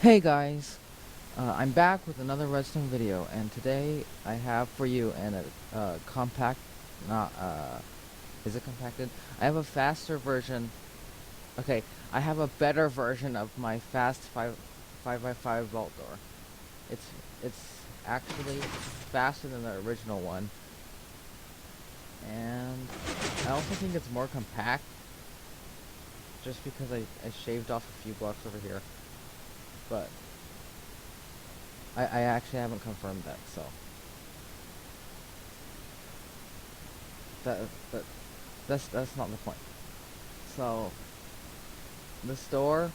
Hey guys, I'm back with another redstone video, and today I have for you compact, not is it compacted? I have a faster version. Okay, I have a better version of my fast five by five vault door. It's it's actually faster than the original one, and I also think it's more compact, just because I shaved off a few blocks over here, but I actually haven't confirmed that, so. That, that that's not the point. So the store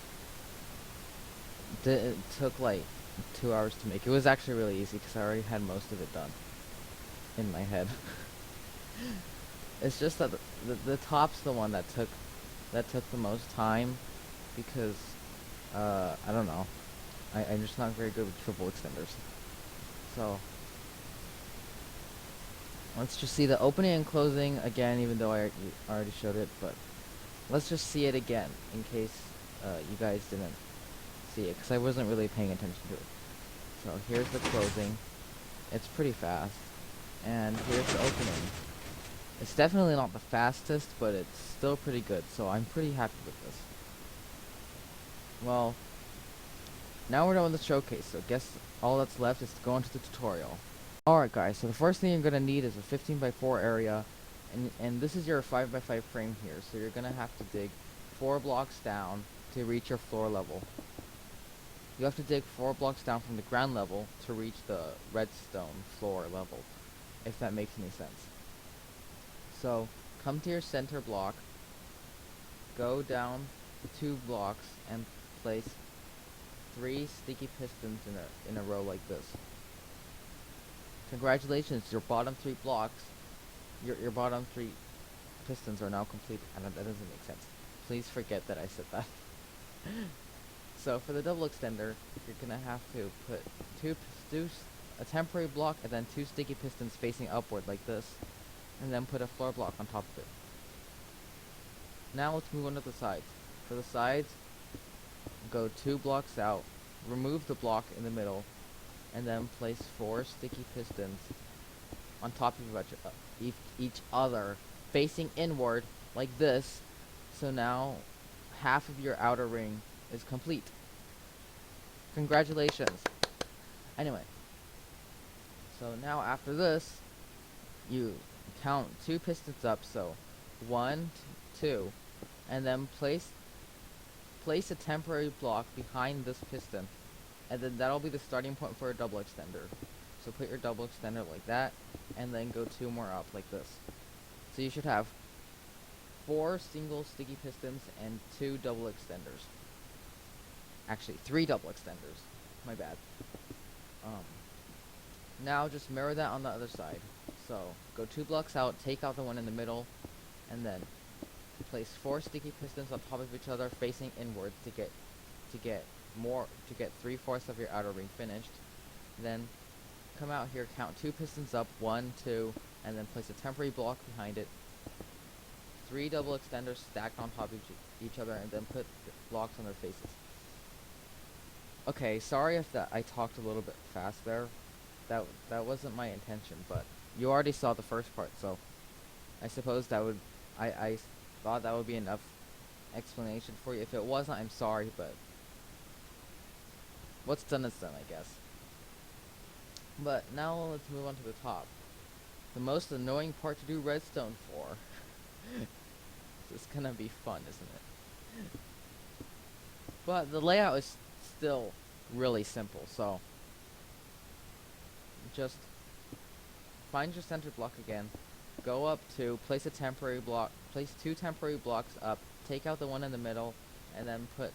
it took like 2 hours to make. It was actually really easy because I already had most of it done in my head. It's just that the top's the one that took the most time because I don't know. I'm just not very good with triple extenders. So let's just see the opening and closing again, even though I already showed it, but let's just see it again in case you guys didn't see it because I wasn't really paying attention to it. So here's the closing. It's pretty fast. And here's the opening. It's definitely not the fastest, but it's still pretty good, so I'm pretty happy with this. Well, now we're done with the showcase, so I guess all that's left is to go into the tutorial. Alright guys, so the first thing you're going to need is a 15 by 4 area, and this is your 5 by 5 frame here, so you're going to have to dig 4 blocks down to reach your floor level. You have to dig 4 blocks down from the ground level to reach the redstone floor level, if that makes any sense. So, come to your center block, go down 2 blocks, and place 3 sticky pistons in a row like this. Congratulations, your bottom 3 blocks, your bottom 3 pistons are now complete. And that doesn't make sense. Please forget that I said that. So for the double extender, you're gonna have to put a temporary block and then 2 sticky pistons facing upward like this, and then put a floor block on top of it. Now let's move on to the sides. For the sides, go 2 blocks out, remove the block in the middle, and then place 4 sticky pistons on top of each other, facing inward like this. So now half of your outer ring is complete. Congratulations. Anyway, so now after this, you count 2 pistons up, so 1, 2, and then place a temporary block behind this piston, and then that'll be the starting point for a double extender. So put your double extender like that, and then go 2 more up like this. So you should have 4 single sticky pistons and 2 double extenders. Actually, 3 double extenders. My bad. Now just mirror that on the other side. So go 2 blocks out, take out the one in the middle, and then place 4 sticky pistons on top of each other facing inward to get 3/4 of your outer ring finished. Then come out here, count 2 pistons up, 1, 2, and then place a temporary block behind it. 3 double extenders stacked on top of each other, and then put the blocks on their faces. Okay, sorry if I talked a little bit fast there. That wasn't my intention, but you already saw the first part, so I suppose I thought that would be enough explanation for you. If it wasn't, I'm sorry, but what's done is done, I guess. But now let's move on to the top. The most annoying part to do redstone for. This is gonna be fun, isn't it? But the layout is still really simple, so just find your center block again, go up to place place 2 temporary blocks up, take out the one in the middle, and then put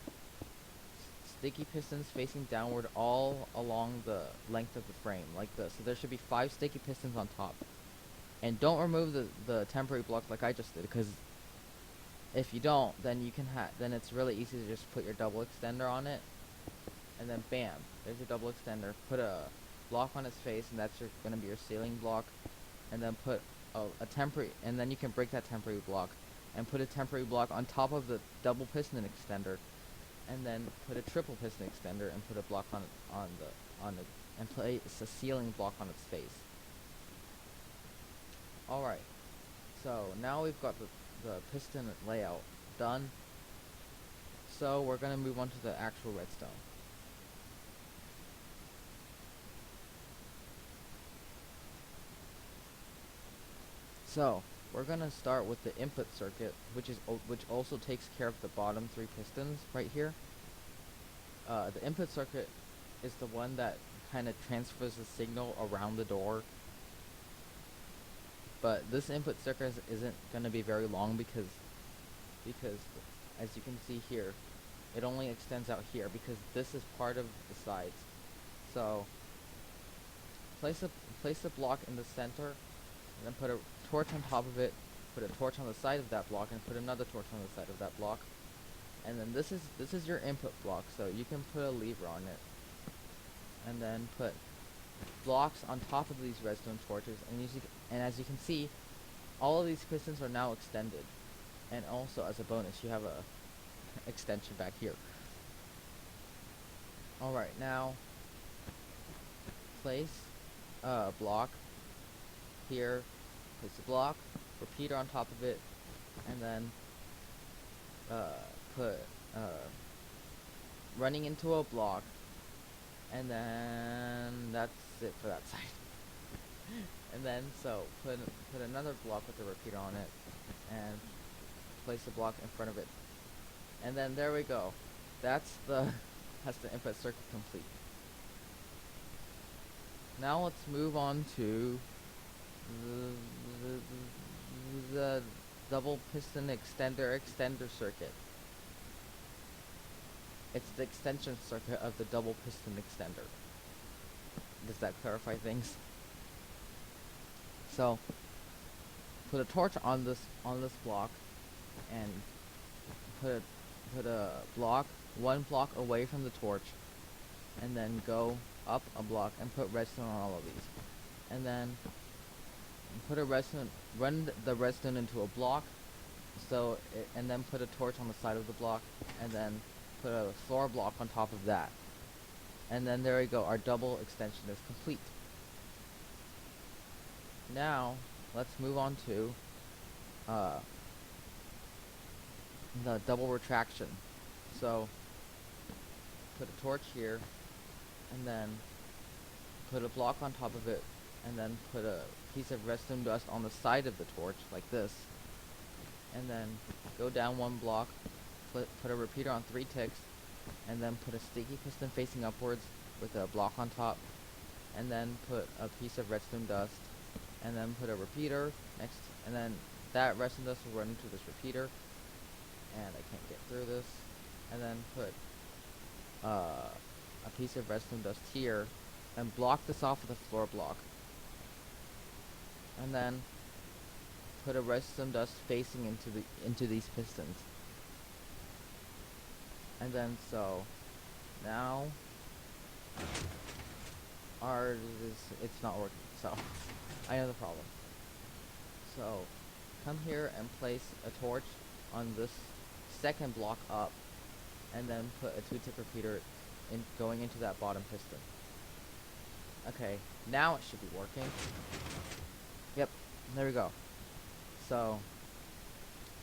sticky pistons facing downward all along the length of the frame, like this. So there should be 5 sticky pistons on top. And don't remove the temporary block like I just did, because if you don't, then then it's really easy to just put your double extender on it, and then bam, there's your double extender. Put a block on its face, and that's gonna be your ceiling block, and then put a temporary, and then you can break that temporary block, and put a temporary block on top of the double piston extender, and then put a triple piston extender and put a block on the and place a sealing block on its face. Alright, so now we've got the piston layout done. So we're gonna move on to the actual redstone. So we're gonna start with the input circuit, which also takes care of the bottom 3 pistons right here. The input circuit is the one that kind of transfers the signal around the door. But this input circuit isn't gonna be very long because as you can see here, it only extends out here because this is part of the sides. So place a block in the center, and then put a torch on top of it, put a torch on the side of that block, and put another torch on the side of that block. And then this is your input block, so you can put a lever on it, and then put blocks on top of these redstone torches. And as you can see, all of these pistons are now extended. And also, as a bonus, you have a extension back here. Alright, now place a block here, place a block, repeater on top of it, and then put running into a block, and then that's it for that side. And then so put another block with a repeater on it, and place a block in front of it, and then there we go. That's the input circuit complete. Now let's move on to the double piston extender circuit. It's the extension circuit of the double piston extender. Does that clarify things? So put a torch on this block, and put a block one block away from the torch, and then go up a block and put redstone on all of these, and then put a redstone, run the redstone into a block, and then put a torch on the side of the block, and then put a floor block on top of that, and then there we go. Our double extension is complete. Now let's move on to the double retraction. So put a torch here, and then put a block on top of it, and then put a piece of redstone dust on the side of the torch like this, and then go down one block, put a repeater on 3 ticks, and then put a sticky piston facing upwards with a block on top, and then put a piece of redstone dust, and then put a repeater next, and then that redstone dust will run into this repeater, and I can't get through this, and then put a piece of redstone dust here, and block this off with a floor block, and then put a redstone dust facing into these pistons, and then so now it's not working. So I know the problem. So come here and place a torch on this second block up, and then put a 2-tick repeater going into that bottom piston. Okay, now it should be working. Yep, there we go. So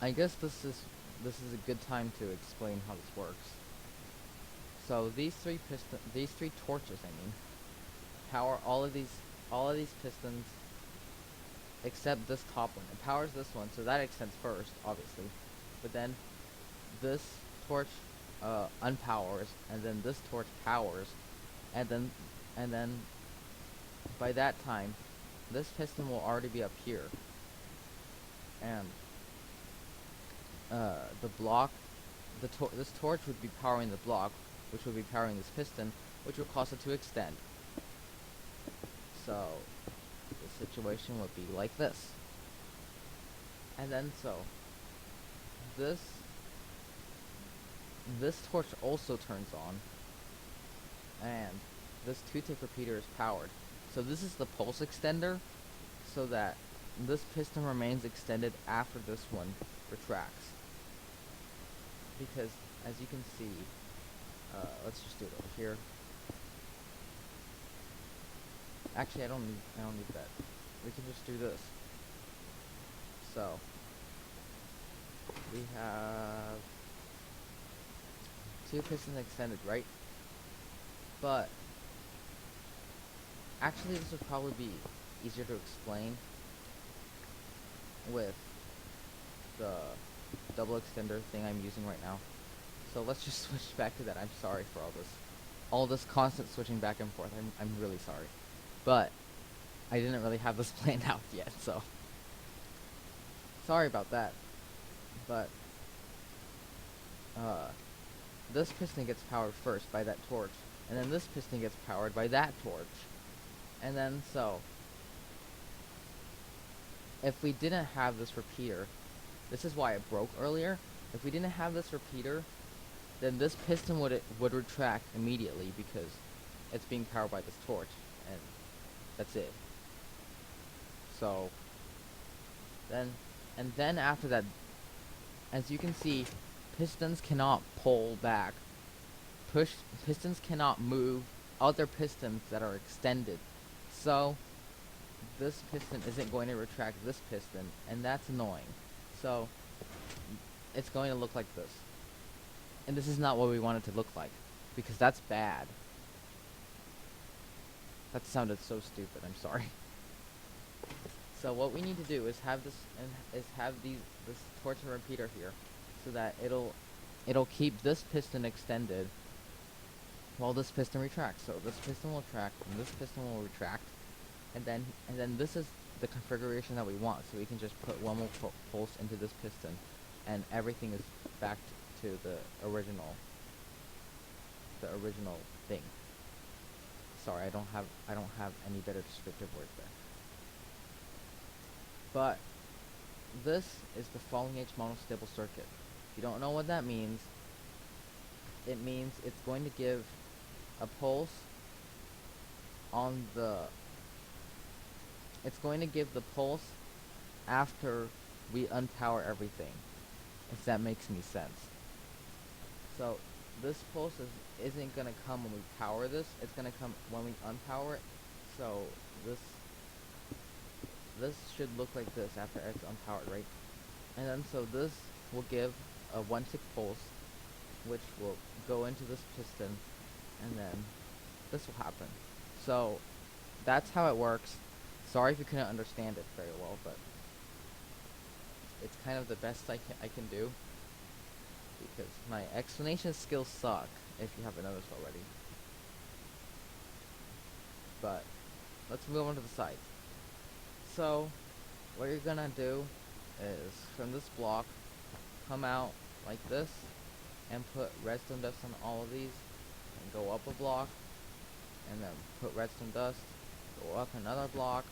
I guess this is a good time to explain how this works. So these three torches, I mean, power all of these pistons except this top one. It powers this one, so that extends first, obviously. But then this torch unpowers, and then this torch powers, and then by that time this piston will already be up here, and this torch would be powering the block, which would be powering this piston, which would cause it to extend. So the situation would be like this, and then so this torch also turns on, and this 2-tick repeater is powered. So this is the pulse extender, so that this piston remains extended after this one retracts. Because as you can see, Let's just do it over here. Actually, I don't need that. We can just do this. So we have two pistons extended, right? But actually, this would probably be easier to explain with the double extender thing I'm using right now. So let's just switch back to that. I'm sorry for all this constant switching back and forth. I'm really sorry, but I didn't really have this planned out yet, so sorry about that. But uh, this piston gets powered first by that torch, and then this piston gets powered by that torch, and then so if we didn't have this repeater, this is why it broke earlier. If we didn't have this repeater, then this piston would retract immediately because it's being powered by this torch, and that's it. So then, and then after that, as you can see, pistons cannot pull back. Pistons cannot move other pistons that are extended. So this piston isn't going to retract this piston, and that's annoying. So it's going to look like this. And this is not what we want it to look like, because that's bad. That sounded so stupid, I'm sorry. So what we need to do is have this this torch and repeater here, so that it'll keep this piston extended while this piston retracts. So this piston will retract and this piston will retract, and then this is the configuration that we want. So we can just put one more pulse into this piston, and everything is back to the original thing. Sorry, I don't have any better descriptive words there. But this is the falling edge monostable circuit. If you don't know what that means, it means it's going to give a pulse on the it's going to give the pulse after we unpower everything, if that makes any sense. So this pulse isn't going to come when we power this, it's going to come when we unpower it. So this should look like this after it's unpowered, right? And then so this will give a 1-tick pulse, which will go into this piston, and then this will happen. So that's how it works. Sorry if you couldn't understand it very well, but it's kind of the best I can do, because my explanation skills suck, if you haven't noticed already. But let's move on to the side. So what you're gonna do is from this block come out like this and put redstone dust on all of these, and go up a block, and then put redstone dust, go up another block,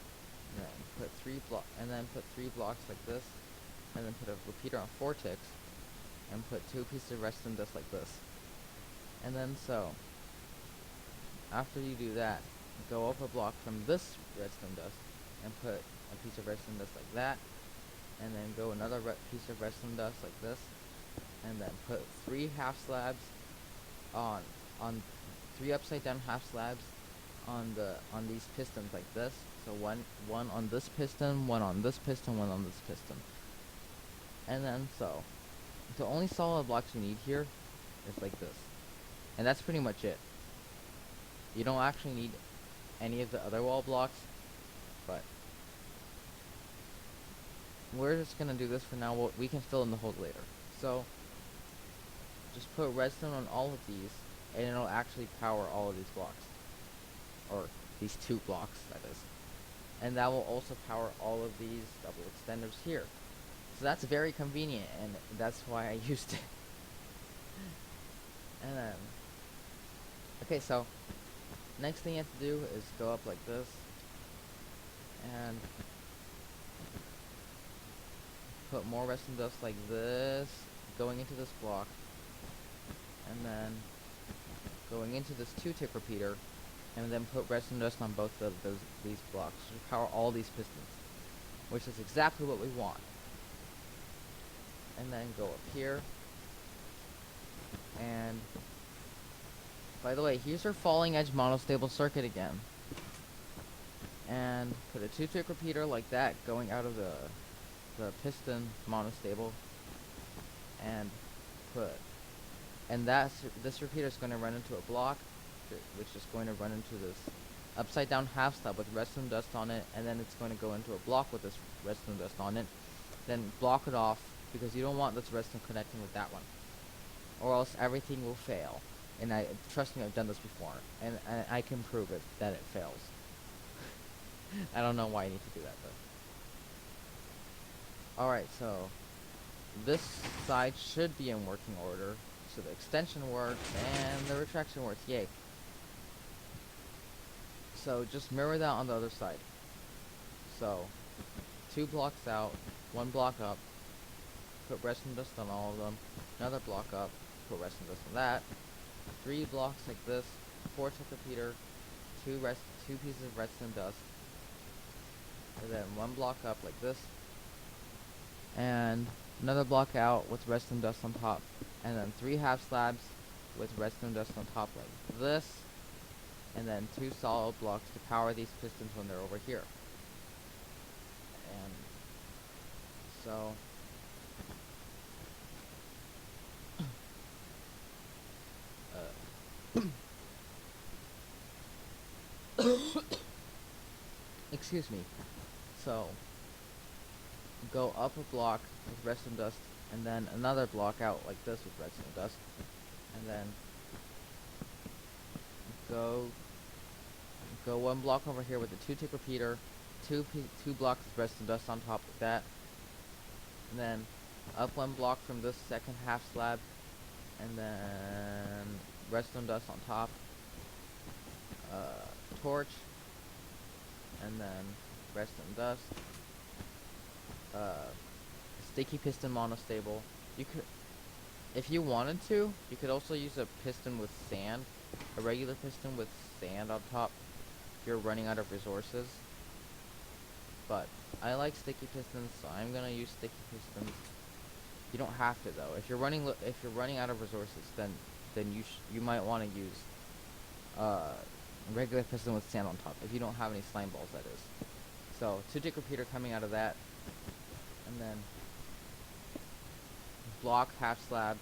and then put three blocks like this, and then put a repeater on 4 ticks, and put 2 pieces of redstone dust like this. And then so after you do that, go up a block from this redstone dust and put a piece of redstone dust like that, and then go another piece of redstone dust like this, and then put 3 half slabs on 3 upside down half slabs on these pistons like this. So one on this piston, one on this piston, one on this piston. And then so the only solid blocks you need here is like this. And that's pretty much it. You don't actually need any of the other wall blocks, but we're just gonna do this for now. We can fill in the holes later. So just put redstone on all of these, and it'll actually power all of these blocks, or these 2 blocks, that is. And that will also power all of these double extenders here. So that's very convenient, and that's why I used it. And then okay, so next thing you have to do is go up like this and put more redstone dust like this going into this block, and then going into this 2-tick repeater, and then put redstone dust on both of these blocks to power all these pistons, which is exactly what we want. And then go up here and By the way, here's our falling edge monostable circuit again. And put a 2-tick repeater like that going out of the piston monostable, and put, and this repeater is going to run into a block, which is going to run into this upside down half slab with resin dust on it, and then it's going to go into a block with this resin dust on it. Then block it off, because you don't want this resin connecting with that one, or else everything will fail. And trust me, I've done this before, and I can prove it that it fails. I don't know why I need to do that though. Alright, so this side should be in working order. So the extension works and the retraction works, yay. So just mirror that on the other side. So 2 blocks out, 1 block up, put resin dust on all of them, another block up, put resin dust on that, 3 blocks like this, 4-tick repeater, 2 pieces of resin dust, and then 1 block up like this, and another block out with resin dust on top, and then 3 half slabs with resin dust on top like this, and then 2 solid blocks to power these pistons when they're over here. And so excuse me. So go up a block with resin dust, and then another block out like this with resin dust, and then go 1 block over here with a 2-tick repeater, 2 blocks of resin dust on top of that, and then up 1 block from this second half slab, and then resin dust on top, torch, and then resin dust, sticky piston monostable. You could, if you wanted to, you could also use a piston with sand, a regular piston with sand on top if you're running out of resources. But I like sticky pistons, so I'm gonna use sticky pistons. You don't have to though. If you're running out of resources, then you might want to use a regular piston with sand on top if you don't have any slime balls, that is. So 2-tick repeater coming out of that, and then block half slab,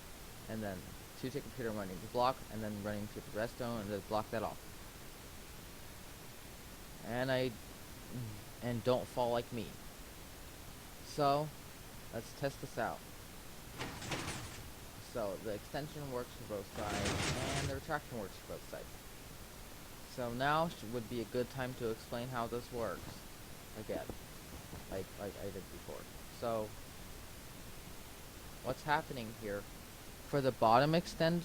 and then 2-tick repeater running the block, and then running to the redstone, and then block that off. And don't fall like me. So let's test this out. So the extension works for both sides, and the retraction works for both sides. So now would be a good time to explain how this works again, like I did before. So what's happening here, for the bottom extension,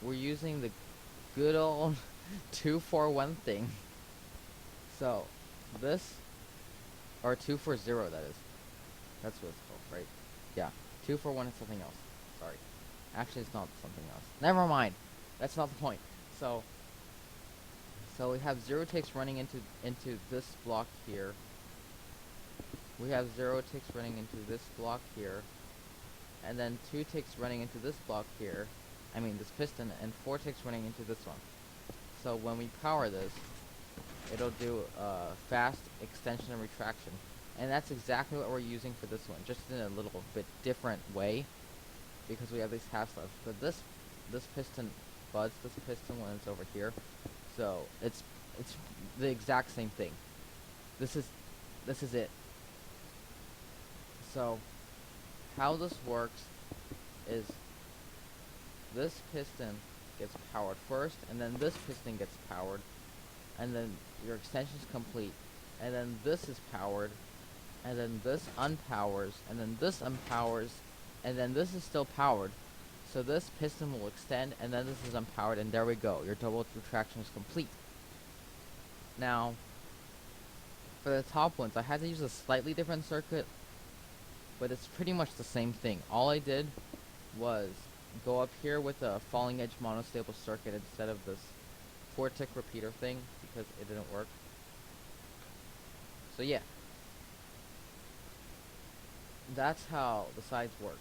we're using the good old 2-4-1 thing. So this, or 2-4-0, that is. That's what it's called, right? Yeah, 2-4-1 is something else. Sorry. Actually, it's not something else. Never mind. That's not the point. So we have 0 ticks running into this block here. We have 0 ticks running into this block here, and then 2 ticks running into this block here. I mean this piston, and 4 ticks running into this one. So when we power this, it'll do fast extension and retraction, and that's exactly what we're using for this one, just in a little bit different way, because we have these half slabs. But this piston buds this piston when it's over here, so it's the exact same thing. This is it. So how this works is this piston gets powered first, and then this piston gets powered, and then your extension's complete, and then this is powered, and then this unpowers, and then this unpowers, and then this is still powered. So this piston will extend, and then this is unpowered, and there we go. Your double retraction is complete. Now, for the top ones, I had to use a slightly different circuit, but it's pretty much the same thing. All I did was go up here with a falling edge monostable circuit instead of this 4-tick repeater thing, because it didn't work. So yeah, that's how the sides work.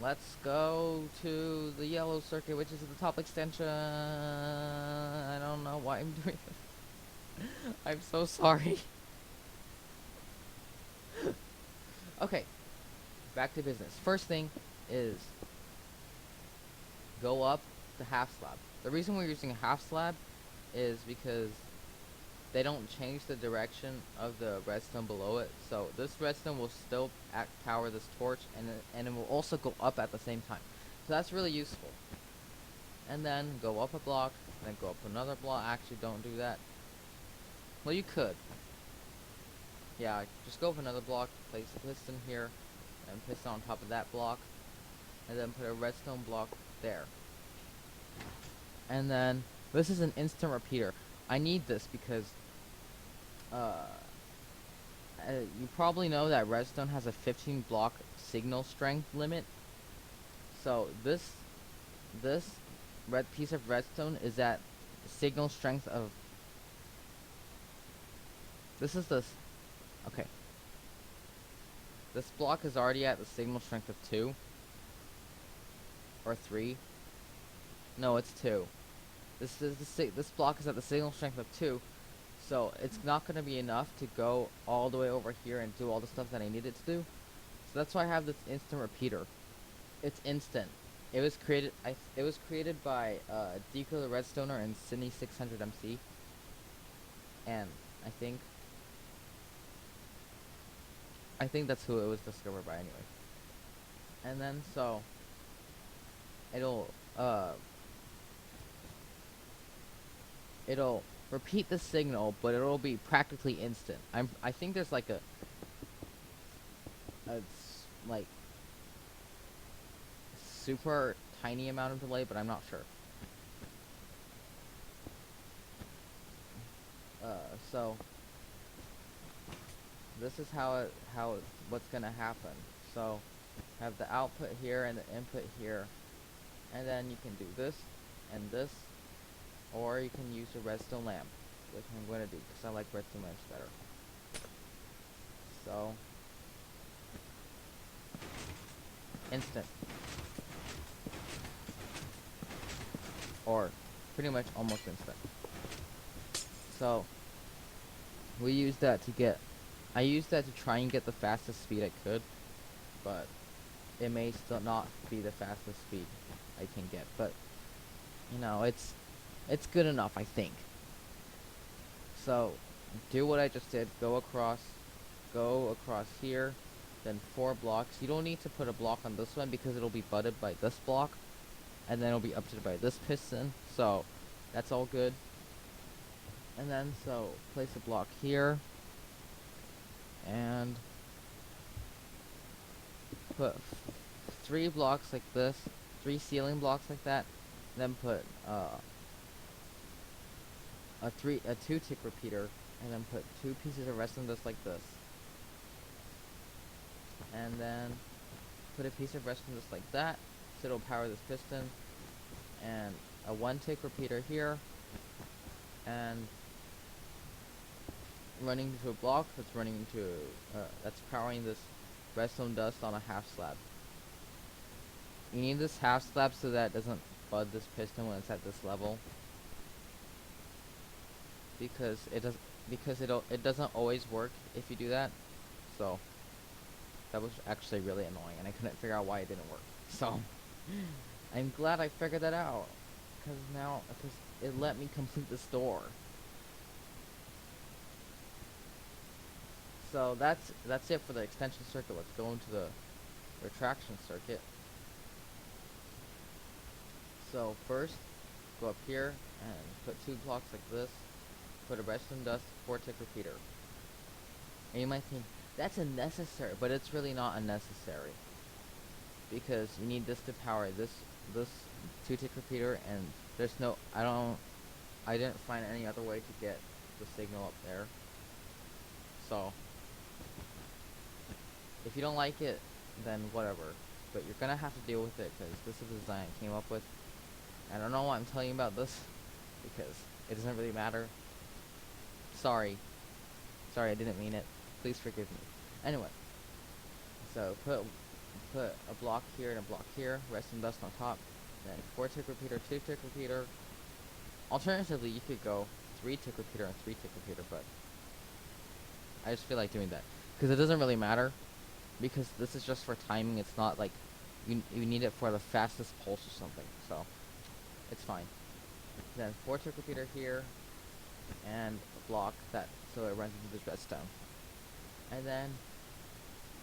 let's go to the yellow circuit, which is the top extension. I don't know why I'm doing this. I'm so sorry. Okay, back to business. First thing is go up the half slab. The reason we're using a half slab is because they don't change the direction of the redstone below it. So this redstone will still power this torch, and it will also go up at the same time. So that's really useful. And then go up a block, then go up another block. Actually, don't do that. Well, you could. Yeah, just go up another block, place a piston here, and piston on top of that block, and then put a redstone block there. And then this is an instant repeater. I need this because you probably know that redstone has a 15 block signal strength limit. So this red piece of redstone is at signal strength of, this is this, okay, this block is already at the signal strength of 2 or 3. No, it's 2. This block is at the signal strength of 2, so it's not going to be enough to go all the way over here and do all the stuff that I need it to do. So that's why I have this instant repeater. It's instant. It was created by Deco the Redstoner and Sydney 600 MC, and I think that's who it was discovered by anyway. And then so it'll it'll repeat the signal, but it'll be practically instant. I think there's like a like super tiny amount of delay, but I'm not sure. So this is what's gonna happen. So have the output here and the input here, and then you can do this and this, or you can use a redstone lamp, which I'm gonna do because I like redstone lamps better. So instant, or pretty much almost instant. So we used that to get, I used that to try and get the fastest speed I could, but it may still not be the fastest speed I can get, but you know, it's good enough, I think. So do what I just did, go across here, then 4 blocks. You don't need to put a block on this one because it'll be butted by this block, and then it'll be updated by this piston, so that's all good. And then so place a block here, and put 3 blocks like this, 3 ceiling blocks like that, then put a 2-tick repeater, and then put 2 pieces of redstone just like this, and then put a piece of redstone just like that, so it'll power this piston, and a 1-tick repeater here, and running into a block that's powering this redstone dust on a half slab. You need this half slab so that it doesn't bud this piston when it's at this level, because it doesn't always work if you do that. So that was actually really annoying, and I couldn't figure out why it didn't work. So I'm glad I figured that out, because it let me complete the store. So that's it for the extension circuit. Let's go into the retraction circuit. So first, go up here and put 2 blocks like this. Put a redstone dust 4-tick repeater. And you might think that's unnecessary, but it's really not unnecessary, because you need this to power this 2-tick repeater, and I didn't find any other way to get the signal up there. So if you don't like it, then whatever, but you're gonna have to deal with it, because this is the design I came up with. I don't know why I'm telling you about this, because it doesn't really matter. Sorry, I didn't mean it. Please forgive me. Anyway, so put put a block here and a block here, redstone dust on top, then 4 tick repeater, 2 tick repeater. Alternatively, you could go 3 tick repeater and 3 tick repeater, but I just feel like doing that because it doesn't really matter, because this is just for timing. It's not like you need it for the fastest pulse or something, so it's fine. Then 4 tick repeater here, and a block that so it runs into this redstone. And then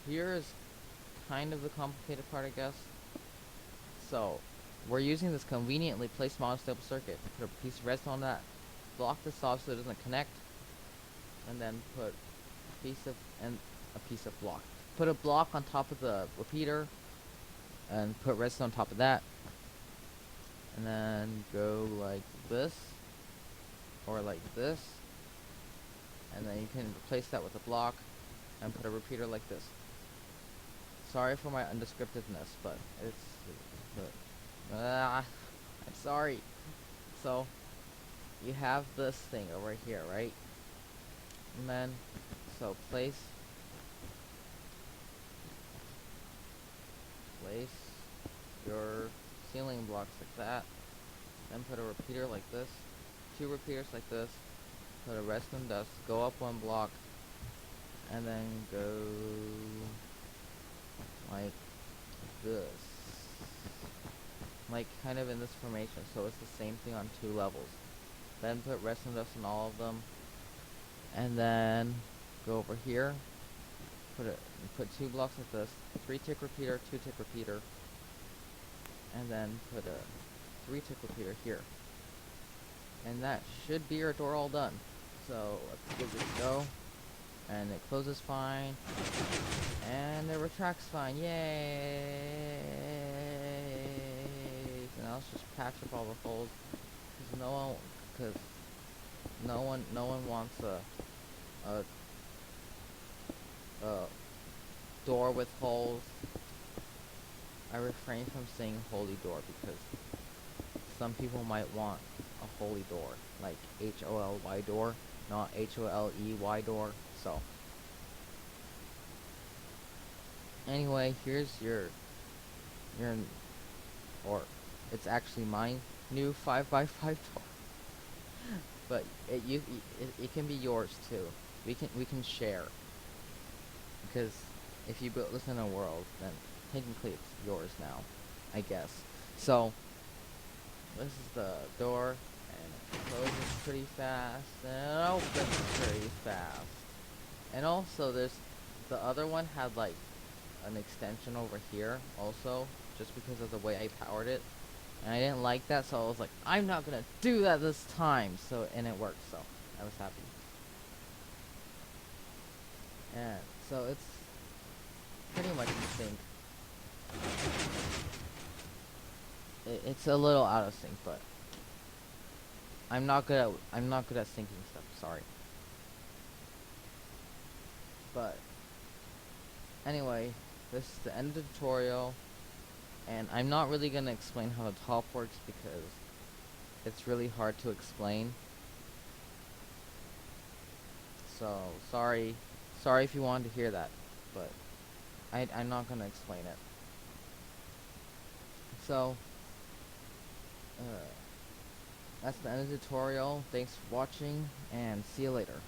here is kind of the complicated part, I guess. So we're using this conveniently placed monostable circuit. Put a piece of redstone on that, block this off so it doesn't connect, and then put a piece of block. Put a block on top of the repeater, and put redstone on top of that, and then go like this, or like this, and then you can replace that with a block, and put a repeater like this. Sorry for my undescriptiveness, but I'm sorry. So you have this thing over here, right? And then place your ceiling blocks like that. Then put a repeater like this, 2 repeaters like this. Put a redstone dust. Go up 1 block, and then go like this, like kind of in this formation, so it's the same thing on 2 levels. Then put redstone dust on all of them, and then go over here, put 2 blocks like this, 3 tick repeater, 2 tick repeater, and then put a 3 tick repeater here, and that should be your door all done. So let's give it a go, and it closes fine, and it retracts fine. Yay! And now let's just patch up all the holes, because no one wants a a door with holes. I refrain from saying holy door because some people might want a holy door, like HOLY door, not HOLEY door. So anyway, here's your or it's actually my new 5x5 door, but it can be yours too. We can share, because if you built this in a world, then technically it's yours now, I guess. So this is the door, and it closes pretty fast, and it opens pretty fast. And also the other one had like an extension over here also, just because of the way I powered it. And I didn't like that, so I was like, I'm not gonna do that this time. So, and it worked, so I was happy. And so it's pretty much in sync. It's a little out of sync, but I'm not good at syncing stuff. Sorry. But anyway, this is the end of the tutorial, and I'm not really gonna explain how the top works because it's really hard to explain. So sorry if you wanted to hear that, but I'm not gonna explain it. So that's the end of the tutorial. Thanks for watching, and see you later.